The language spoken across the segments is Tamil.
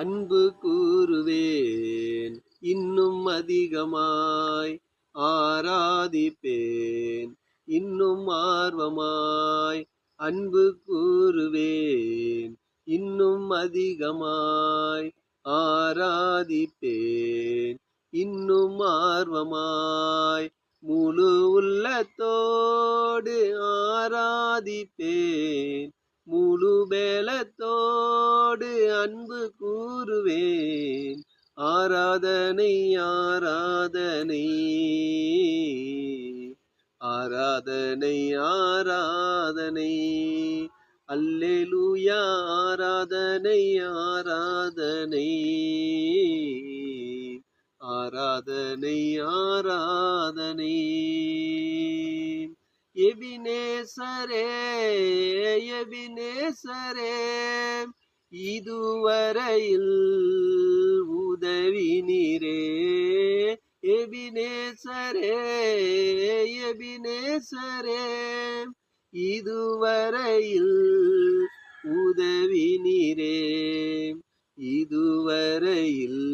அன்பு கூறுவேன் இன்னும் அதிகமாய், ஆராதிப்பேன் இன்னும் ஆர்வமாய். அன்பு கூறுவேன் இன்னும் அதிகமாய், ஆராதிப்பேன் இன்னும் ஆர்வமாய். முழு உள்ளத்தோடு ஆராதிப்பேன், முழு பேலத்தோடு அன்பு கூறுவேன். ஆராதனை ஆராதனை ஆராதனை ஆராதனை, அல்லேலூயா ஆராதனை ஆராதனை ஆராதனை ஆராதனை. எபினேசரே எபினேசரே, இதுவரையில் உதவி நீரே. எபினேசரே எபினேசரே, இதுவரையில் உதவி நீரே. இதுவரையில்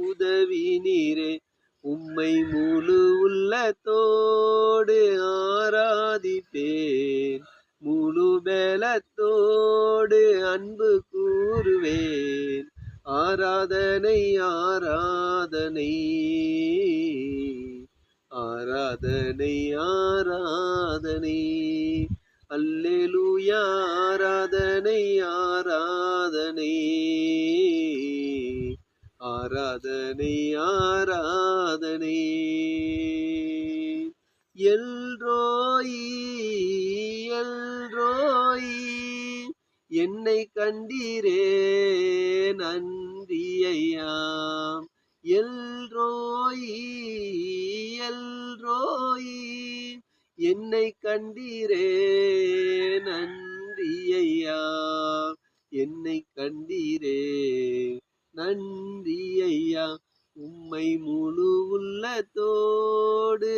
உதவி நீரே. உம்மை முழு உள்ளத்தோடு ஆராதிப்பேன், முழு பேலத்தோடு அன்பு கூறுவேன். ஆராதனை ஆராதனை ஆராதனை ஆராதனை, அல்லேலூயா ஆராதனை ஆராதனை ஆராதனை ஆராதனை. எல்ரோயி எல்ரோயி, என்னை கண்டீரே நன்றி ஐயா. எல்ரோயி எல்ரோயி, என்னை கண்டீரே நன்றி ஐயா. என்னை கண்டீரே நன்றி ஐயா. உம்மை முழு உள்ளத்தோடு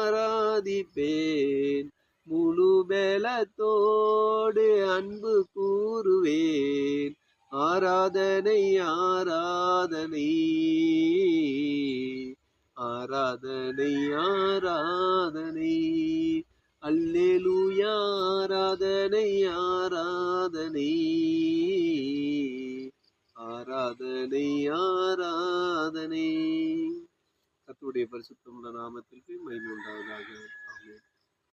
ஆராதிப்பேன், முழு பேலத்தோடு அன்பு கூறுவேன். ஆராதனை ஆராதனை ஆராதனை ஆராதனை, அல்லேலூயா ஆராதனை ஆராதனை ஆராதனை ஆராதனை. கர்த்தருடைய பரிசுத்தமுள்ள நாமத்திற்கு மகிமை உண்டாவதாக.